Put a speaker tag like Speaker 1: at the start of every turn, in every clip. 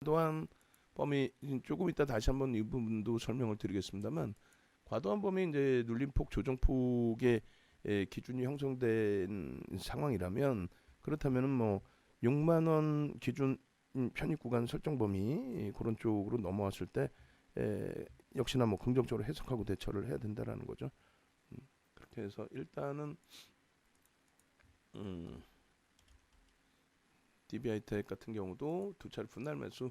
Speaker 1: 과도한 범위 조금 이따 다시 한번 이 부분도 설명을 드리겠습니다만 과도한 범위 이제 눌림폭 조정폭의 기준이 형성된 상황이라면 그렇다면은 뭐 6만 원 기준 편입 구간 설정 범위 그런 쪽으로 넘어왔을 때 역시나 뭐 긍정적으로 해석하고 대처를 해야 된다라는 거죠. 그렇게 해서 일단은 DBI텍 같은 경우도 두 차례 분할 매수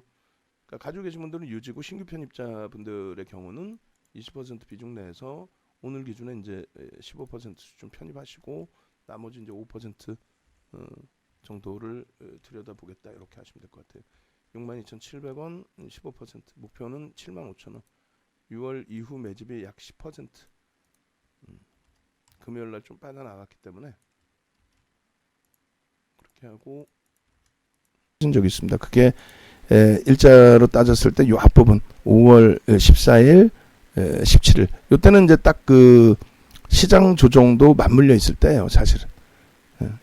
Speaker 1: 그러니까 가지고 계신 분들은 유지고 신규 편입자 분들의 경우는 20% 비중 내에서 오늘 기준에 이제 15% 수준 편입하시고 나머지 이제 5% 정도를 들여다보겠다 이렇게 하시면 될 것 같아요. 62,700원 15% 목표는 75,000원 6월 이후 매집이 약 10% 금요일날 좀 빠져나갔기 때문에 그렇게 하고 한 적이 있습니다. 그게 일자로 따졌을 때 요 앞부분 5월 14일 17일 요때는 이제 딱 그 시장 조정도 맞물려 있을 때예요. 사실은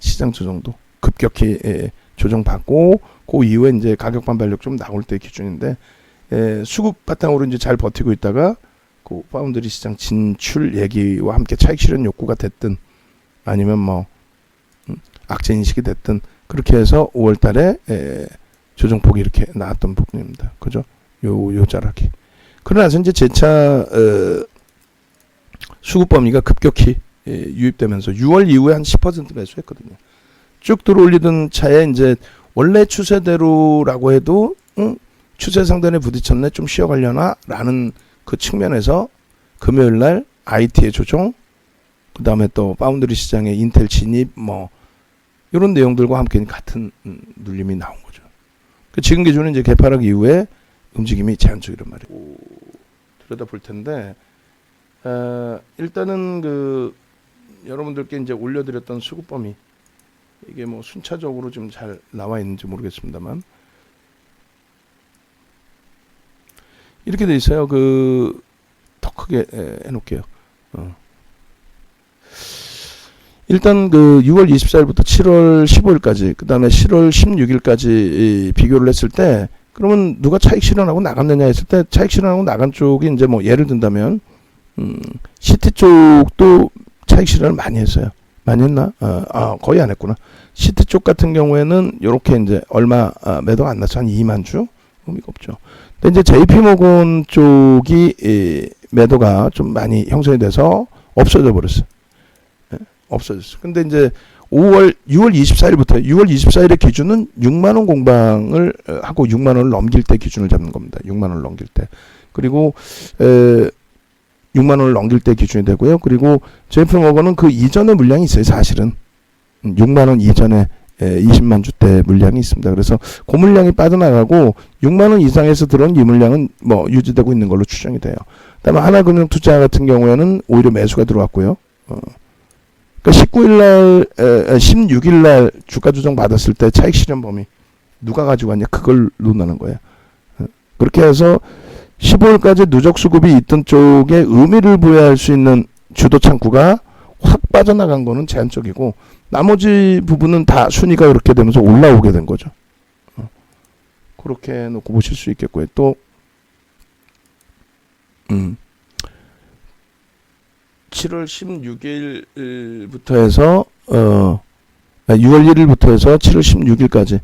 Speaker 1: 시장 조정도 급격히 조정받고 그 이후에 이제 가격 반발력 좀 나올 때 기준인데 수급 바탕으로 이제 잘 버티고 있다가 그 파운드리 시장 진출 얘기와 함께 차익 실현 욕구가 됐든 아니면 뭐 악재 인식이 됐든 그렇게 해서 5월 달에 조정폭이 이렇게 나왔던 부분입니다. 그죠? 요 자락이. 그러나서 이제 재차 수급 범위가 급격히 유입되면서 6월 이후에 한 10% 매수했거든요. 쭉 들어올리던 차에 이제 원래 추세대로라고 해도 추세 상단에 부딪혔네 좀 쉬어가려나 라는 그 측면에서 금요일 날 IT의 조정 그 다음에 또 파운드리 시장의 인텔 진입 뭐 이런 내용들과 함께 같은 눌림이 나온 거죠. 지금 기준은 이제 개파락 이후에 움직임이 제한적이란 말이에요. 들여다 볼 텐데 일단은 그 여러분들께 이제 올려드렸던 수급 범위 이게 뭐 순차적으로 좀 잘 나와 있는지 모르겠습니다만 이렇게 돼 있어요. 그 더 크게 해놓을게요. 일단 그 6월 24일부터 7월 15일까지 그 다음에 7월 16일까지 비교를 했을 때 그러면 누가 차익 실현하고 나갔느냐 했을 때 차익 실현하고 나간 쪽이 이제 뭐 예를 든다면 시티 쪽도 차익 실현을 많이 했어요. 많이 했나? 거의 안 했구나. 시티 쪽 같은 경우에는 요렇게 이제 얼마 매도가 안 나서 한 2만 주 의미가 없죠. 근데 이제 JP모건 쪽이 매도가 좀 많이 형성이 돼서 없어져 버렸어요. 없어졌어. 근데 이제 6월 24일부터 6월 24일의 기준은 6만 원 공방을 하고 6만 원을 넘길 때 기준을 잡는 겁니다. 6만 원을 넘길 때. 그리고 6만 원을 넘길 때 기준이 되고요. 그리고 JP모건은 그 이전의 물량이 있어요. 사실은 6만 원 이전에 20만 주대 물량이 있습니다. 그래서 그 물량이 빠져나가고 6만 원 이상에서 들어온 이 물량은 뭐 유지되고 있는 걸로 추정이 돼요. 그다음에 하나금융투자 같은 경우에는 오히려 매수가 들어왔고요. 그러니까 16일날 주가 조정 받았을 때 차익 실현 범위 누가 가지고 왔냐 그걸 논하는 거예요. 그렇게 해서 15일까지 누적 수급이 있던 쪽에 의미를 부여할 수 있는 주도 창구가 확 빠져나간 거는 제한적이고 나머지 부분은 다 순위가 그렇게 되면서 올라오게 된 거죠. 그렇게 놓고 보실 수 있겠고요. 또 7월 16일부터 해서 6월 1일부터 해서 7월 16일까지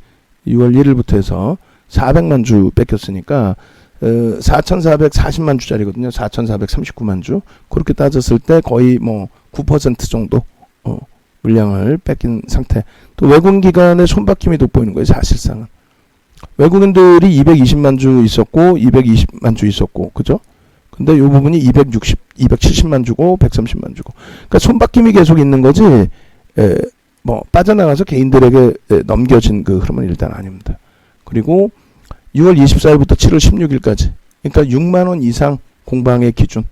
Speaker 1: 6월 1일부터 해서 400만 주 뺏겼으니까 4,440만 주짜리거든요. 4,439만 주. 그렇게 따졌을 때 거의 뭐 9% 정도 물량을 뺏긴 상태. 또 외국인 기관의 손바뀜이 돋보이는 거예요. 사실상은. 외국인들이 220만 주 있었고 220만 주 있었고 그죠? 근데 이 부분이 270만 주고 130만 주고. 그러니까 손바뀜이 계속 있는 거지. 뭐 빠져나가서 개인들에게 넘겨진 그 흐름은 일단 아닙니다. 그리고 6월 24일부터 7월 16일까지. 그러니까 6만 원 이상 공방의 기준.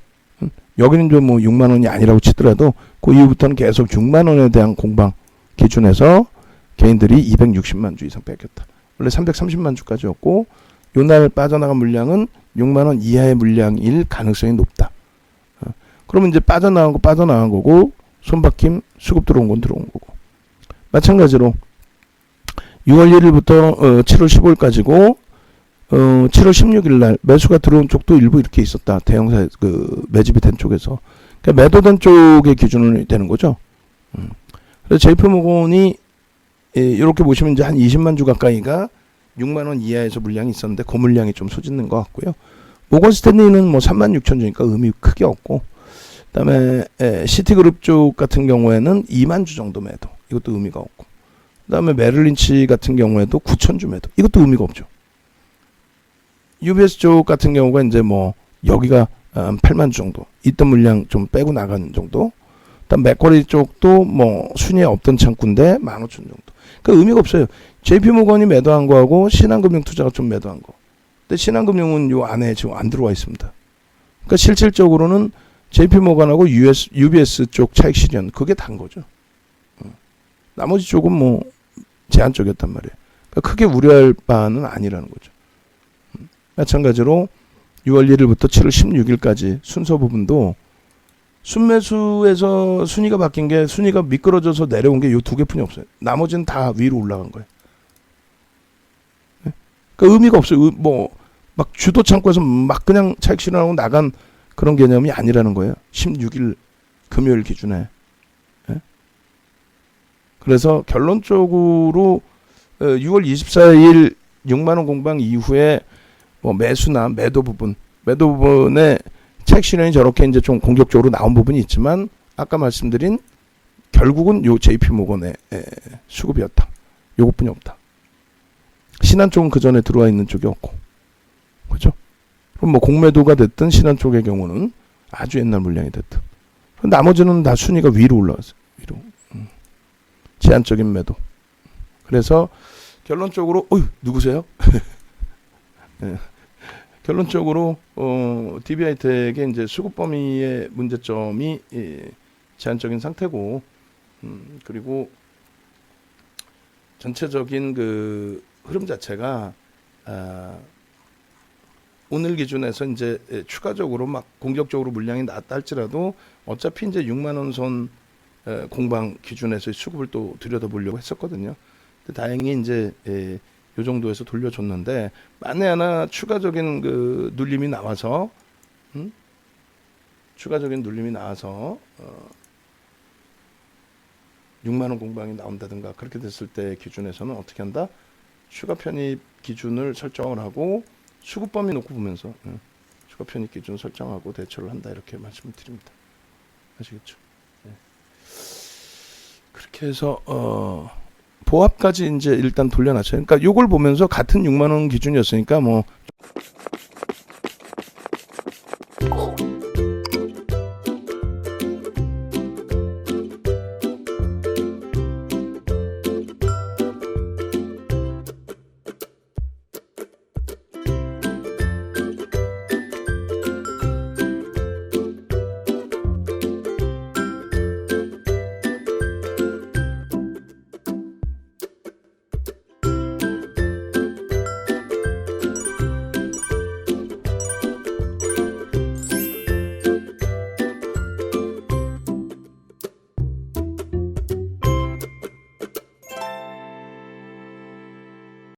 Speaker 1: 여기는 좀 뭐 6만 원이 아니라고 치더라도 그 이후부터는 계속 6만 원에 대한 공방 기준에서 개인들이 260만 주 이상 뺏겼다. 원래 330만 주까지였고 요날 빠져나간 물량은 6만 원 이하의 물량일 가능성이 높다. 그러면 이제 빠져나간 거고 손바뀜 수급 들어온 건 들어온 거고. 마찬가지로 6월 1일부터 7월 15일까지고 7월 16일 날 매수가 들어온 쪽도 일부 이렇게 있었다. 대형사 그 매집이 된 쪽에서. 그러니까 매도된 쪽의 기준이 되는 거죠. 그래서 JP모건이 이렇게 보시면 이제 한 20만 주 가까이가 6만 원 이하에서 물량이 있었는데 그 물량이 좀 소진된 것 같고요. 모건 스탠리는 뭐 3만 6천 주니까 의미 크게 없고, 그다음에 시티그룹 쪽 같은 경우에는 2만 주 정도 매도, 이것도 의미가 없고, 그다음에 메릴린치 같은 경우에도 9천 주 매도, 이것도 의미가 없죠. UBS 쪽 같은 경우가 이제 뭐 여기가 8만 주 정도, 있던 물량 좀 빼고 나간 정도. 그다음 맥쿼리 쪽도 뭐 순위에 없던 창구인데 15,000 정도. 그러니까 의미가 없어요. JP모건이 매도한 거하고 신한금융투자가 좀 매도한 거. 근데 신한금융은 요 안에 지금 안 들어와 있습니다. 그러니까 실질적으로는 JP모건하고 UBS 쪽 차익 실현, 그게 단 거죠. 나머지 쪽은 뭐 제한적이었단 말이에요. 그러니까 크게 우려할 바는 아니라는 거죠. 마찬가지로 6월 1일부터 7월 16일까지 순서 부분도 순매수에서 순위가 바뀐 게, 순위가 미끄러져서 내려온 게 요 두 개뿐이 없어요. 나머지는 다 위로 올라간 거예요. 그러니까 의미가 없어요. 뭐 막 주도 창구에서 막 그냥 차익 실현하고 나간 그런 개념이 아니라는 거예요. 16일 금요일 기준에. 그래서 결론적으로 6월 24일 6만 원 공방 이후에 뭐 매수나 매도 부분에 차익 실현이 저렇게 이제 좀 공격적으로 나온 부분이 있지만, 아까 말씀드린 결국은 요 JP모건의 수급이었다. 요것뿐이 없다. 신한 쪽은 그 전에 들어와 있는 쪽이 없고, 그죠? 그럼 뭐 공매도가 됐든 신한 쪽의 경우는 아주 옛날 물량이 됐든, 나머지는 다 순위가 위로 올라왔어요. 위로. 제한적인 매도. 그래서 결론적으로 누구세요? 네. 결론적으로 DB하이텍의 이제 수급 범위의 문제점이 제한적인 상태고, 그리고 전체적인 그 흐름 자체가 오늘 기준에서 이제 추가적으로 막 공격적으로 물량이 나왔다 할지라도 어차피 이제 6만 원 선 공방 기준에서 수급을 또 들여다보려고 했었거든요. 근데 다행히 이제 요 정도에서 돌려줬는데, 만에 하나 추가적인 그 눌림이 나와서, 추가적인 눌림이 나와서 6만 원 공방이 나온다든가 그렇게 됐을 때 기준에서는 어떻게 한다? 추가 편입 기준을 설정을 하고 수급 범위 놓고 보면서 추가 편입 기준 설정하고 대처를 한다, 이렇게 말씀을 드립니다. 아시겠죠? 네. 그렇게 해서 보합까지 이제 일단 돌려놨어요. 그러니까 요걸 보면서 같은 6만 원 기준이었으니까 뭐